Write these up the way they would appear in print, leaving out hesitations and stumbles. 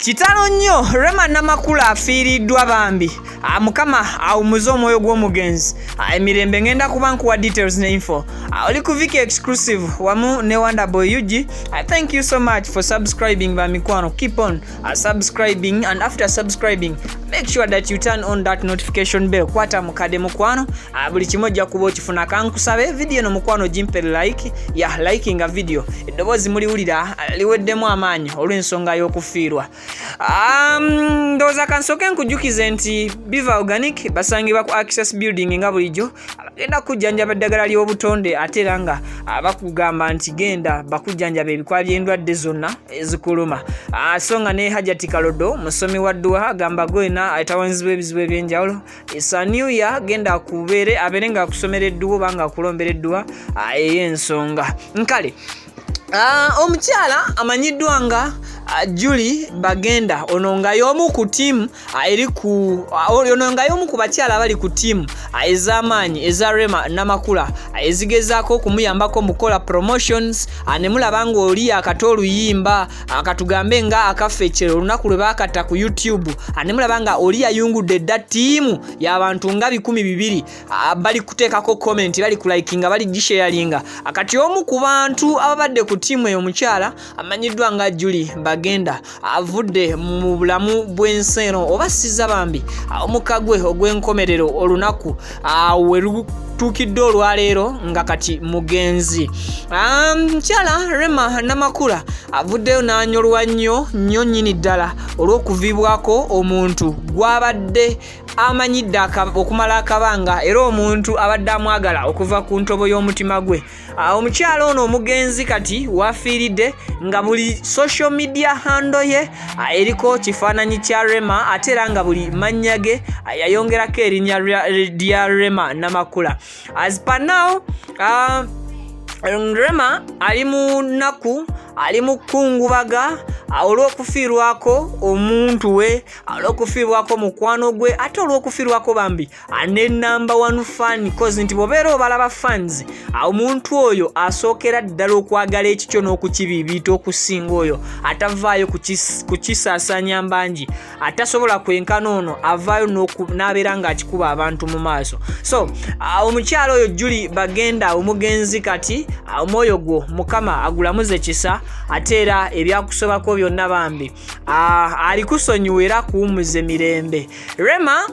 Kitalo nnyo Rema Namakula afiiriddwa bambi mukama awumuze omwoyo gw'omugenzi emirembe ngenda kuba nkuwa details ne info oli ku Viki exclusive wamu ne Wonderboy UG. Thank you so much for subscribing bamikwano. Keep on subscribing, and after subscribing make sure that you turn on that notification bell. Kwata mukade mukwano buli kimoja kuba okifuna. Kankusabe video no mukwano jimpe like ya liking a video eddoboozi muliwulira liweddemu amaanyi olw'ensonga y'okufiirwa. Ndoza kansoke nkujukize nti Biva Organic basangibwa ku Access Building nga bulijjo abagenda kujjanjaba eddagala ly'obutonde ate era nga bakugamba nti genda bakujjanjaba ebikwa by'endwadde zonna ezikuluma. So nga ne Hajati Kalodo musomi wa dduwa agamba gwena ayitawanzibwa ebizibu ebyenjawulo. It's a new year, genda kubeere abeere nga akusomera edduwa oba nga akulombera edduwa ey'ensonga. Nkale omukyala amanyiddwa nga Julie Bagenda ononga y'omu ku team eri ku ononga y'omu ku bakyala abali ku team ez'amaanyi eza Rema Namakula ezigezaako kumuyambako mukola promotions ne mulaba nga oli akatoluyimba akatugambe nga akafeekero olunaku lwe baakatta ku YouTube ne mulaba nga oli yayungudde dda team y'abantu nga 200 bali kuteekako comment bali kulikinga bali gisharinga akati omu ku bantu ababadde ku team eyo mukyala amanyiddwa nga Julie Bagenda avudde mu bulamu bw'enseno oba sizza bambi omukagwe ogw'enkomerero olunaku werutukidde olwaleero nga kati mugenzi. Mukyala Rema Namakula avuddeyo n'anyolwa nnyo nnyini ddala olw'okuviibwako omuntu gw'abadde amanyidde okumala akabanga era omuntu abadde amwagala okuva ku ntobo y'omutima gwe. Omukyala ono omugenzi kati wafiiridde nga buli social media handle ye eriko kifaananyi kya Rema ate era nga buli mannya ge yayongerako erinnya lya Rema Namakula. As per now Rema ali mu nnaku ali mu kungubaga olw'okufiirwako omuntu we olw'okufiirwako mukwano gwe ate olw'okufiirwako bambi ane number 1 fan cause nti bobeera obalaba fans omuntu oyo asookera ddala okwagala ekikyo n'okukibiibiita okusinga oyo atavaayo kukisaasanya mbangi atasobola kwenkana ono avaayo n'abeera ng'akikuba abantu mu maaso. So omukyala oyo Julie Bagenda omugenzi kati omwoyo gwo mukama agulamuze kisa ate era ebyakusobako byonna bambi ali kusonyiwa era kuwumuza mirembe. Rema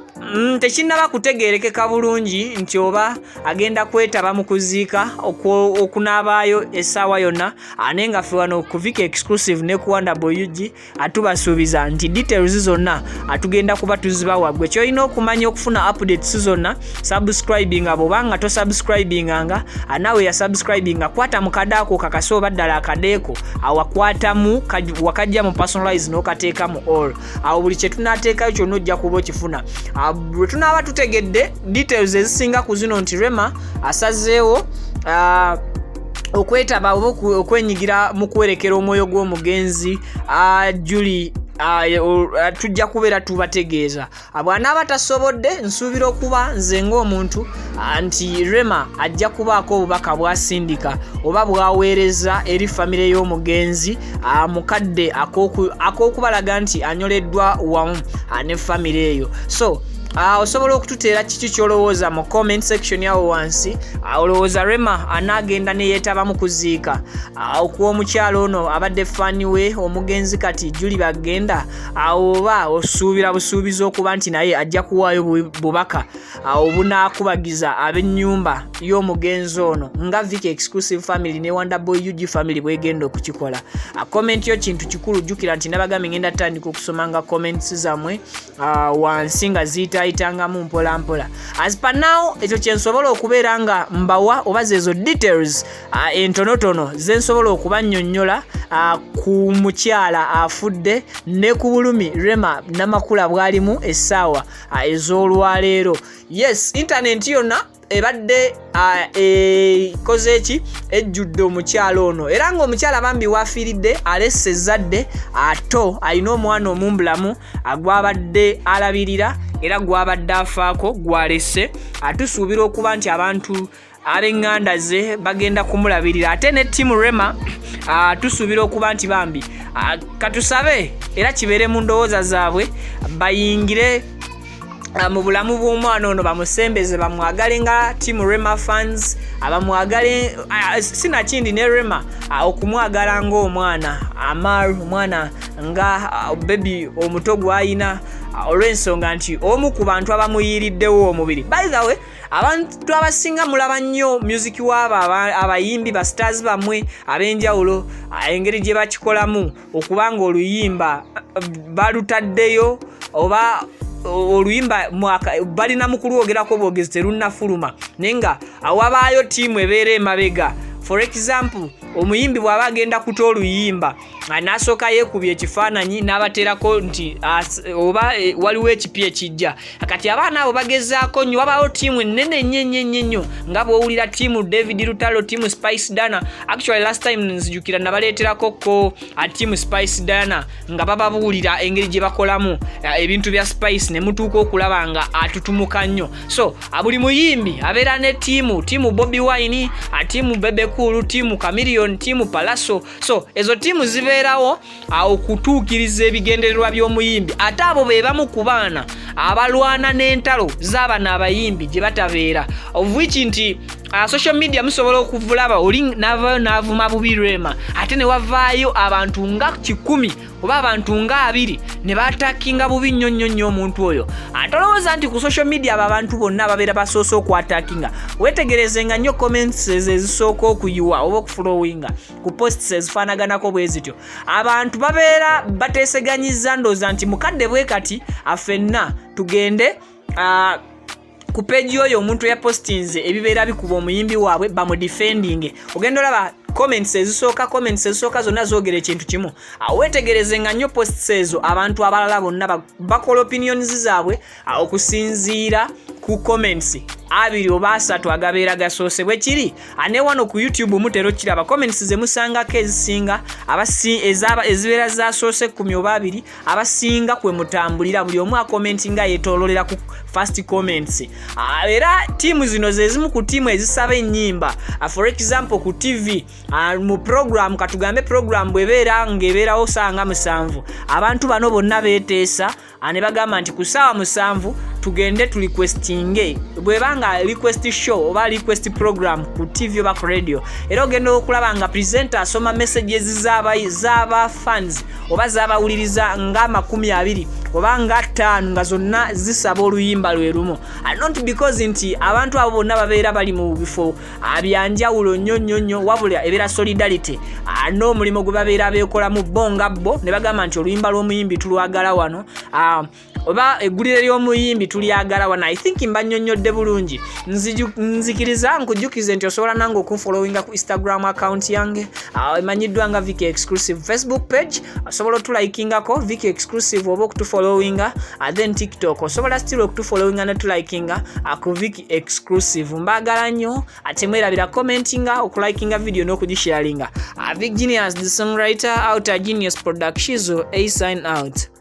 tekinnaba kutegeerekeka bulungi nti oba agenda kwetaba mu kuziika okunaabaayo essaawa yonna ane nga ffe wano ku Viki exclusive ne ku Wonderboy UG atubasuubiza nti details zonna atugenda kuba tuzibawa. Gwe kyolina okumanya okufuna updates zonna subscribing abo nga to subscribing anga anawe ya subscribing kwata mu kadaako kakasoba ddala akadeeko awakwatamu wakajja mu personalize n'okateeka mu all awo buli kye tunateekayo kyonna ojja kuba okifuna. Bwe tunaaba tutegedde details ezisinga ku zino nti Rema asazeewo okwetaba oba okwenyigira mu kuwerekera omwoyo gw'omugenzi Julie tujja kubeera tubategeeza abwana batasobodde nsuubira okuba nze ng'omuntu nti Rema ajja kubaako obubaka bwasindika oba bwaweereza eri famire y'omugenzi mukadde ak'okubalaga nti anyoleddwa wamu ne famire eyo. So osobola okututeera kiki kyolowooza mu comment section yawo wansi. Olowooza Rema anaagenda ne yeetaba mu kuziika okuwa omukyalo ono abadde fani we omugenzi kati Julie Bagenda oba osuubira busuubizi okuba nti naye ajja kuwaayo bubaka obunaakubagiza ab'ennyumba y'omugenzi ono nga Viki exclusive family ne Wonderboy UG family bwegenda okukikola. Comment yo kintu kikulu, jjukira nti nabagambe ngenda tandika okusomanga comments zammwe wansi nga ziitayitangamu mpola mpola. As per now ekyo kyensobola okubeera nga mbawa oba zezo details entonotono zensobola okubannyonnyola ku mukyala afudde ne ku bulumi Rema Namakula bwalimu essaawa ez'olwaleero. Yes, internet yonna ebadde koze eki ejjudde omukyalo ono era ng'omukyala bambi wafiiridde alesse ezzadde ato alina omwana omumbulamu agwabadde alabirira era gwabadde afaako gwalesse atusuubira okuba nti abantu ab'eŋŋanda ze bagenda kumulabirira ate ne ttiimu Rema tusuubira okuba nti bambi katusabe era kibeere mu ndowooza zaabwe bayingire mu bulamu bw'omwana ono bamusembeze bamwagale nga ttiimu Rema fans abamwagale sinakindi ne Rema okumwagala ng'omwana Amar omwana nga baby omuto gw'ayina olw'ensonga nti omu ku bantu abamuyiiriddewo omubiri. By the way, abantu abasinga mulaba nnyo music w'abo abayimbi ba stars bamwe ab'enjawulo engeri gye bakikolamu okubanga oluyimba balutaddeyo oba oluyimba balina mu kulwogerako bwogezi terunnafuluma naye nga awabaayo ttiimu ebeera emabega. For example, omuyimbi bw'aba agenda kuta oluyimba n'asooka yeekubya ekifaananyi n'abateerako nti oba waliwo ekipi ekijja kati abaana abo bagezaako nnyo wabaawo ttiimu ennene nnyo nga bw'owulira ttiimu David Lutalo ttiimu Spice Dana. Actually last time nzijukira nabaleeterako ko ttiimu Spice Dana nga bababuulira engeri gye bakolamu ebintu bya Spice ne mutuuka okulaba nga atutumuka nnyo. So buli muyimbi abeera ne ttiimu Bobby Wine ttiimu Bebe Cool ttiimu Chameleon ttiimu Palaso. So ezo ttiimu zibeerawo okutuukiriza ebigendererwa by'omuyimbi ate abo be bamu ku baana abalwana n'entalo z'abana abayimbi gye batabeera of which nti social media musobola okuvulaba oli n'avaayo n'avuma bubi Rema ate ne wavaayo abantu nga 10 oba abantu nga 2 ne batakinga bubi nnyo omuntu oyo. Atolowooza nti ku social media abo abantu bonna babeera basoose okwatakinga. Wetegerezenga nnyo comments ezisooka okuyiwa oba okufollowinga ku posts ezifaanaganako bwe zityo. Abantu babeera bateeseganyiza ndooza nti mukadde bwe kati affenna tugende ku page oyo omuntu ya postinze ebibeera bikuba omuyimbi waabwe bamudefending. Ogenda olaba comments ezisooka zonna zoogera ekintu kimu. Wetegerezenga nnyo posts ezo abantu abalala bonna bakola opinions zaabwe okusinziira ku comments 2 oba 3 agabeera gasoose bwe kiri. Ne wano ku YouTube mutero kiraba comments ze musangako ezisinga ezibeera zasoose 10 oba 2 abasinga kwe mutambulira buli omu akomentinga yeetoololera ku first comments. Era ttiimu zino ze zimu ku ttiimu ezisaba ennyimba. For example ku TV mu program katugambe program bwebeera ng'ebeerawo sanga 7 abantu bano bonna beeteesa ne bagamba nti ku ssaawa 7 tugende tu requestinge bwebanga request show oba request program ku TV oba ku radio. Era ogenda okulaba nga presenter asoma messages z'aba fans oba z'abawuliriza nga 20 oba nga 5 nga zonna zisaba oluyimba lwe lumu. Not because nti abantu abo bonna babeera bali mu bifo byanjawulo nnyo wabula ebeera solidarity n'omulimu gwe babeera beekolamu bo nga bo ne bagamba nti oluyimba lw'omuyimbi tulwagala wano oba eggulire ly'omuyimbi tulyagala wano. I think mba nnyonnyodde bulungi. Nzikiriza nkujjukize nti osobola nange okunfollowinga ku Instagram account yange emanyiddwa nga Viki Exclusive. Facebook page osobola otulikingako Viki Exclusive oba okutufollowinga. Then TikTok osobola still okutufollowinga ne tulikinga ku Viki Exclusive. Mbagala nnyo ate mwerabira commentinga okulikinga video n'okugisharinga. Big Genius the songwriter out Genius Production a sign out.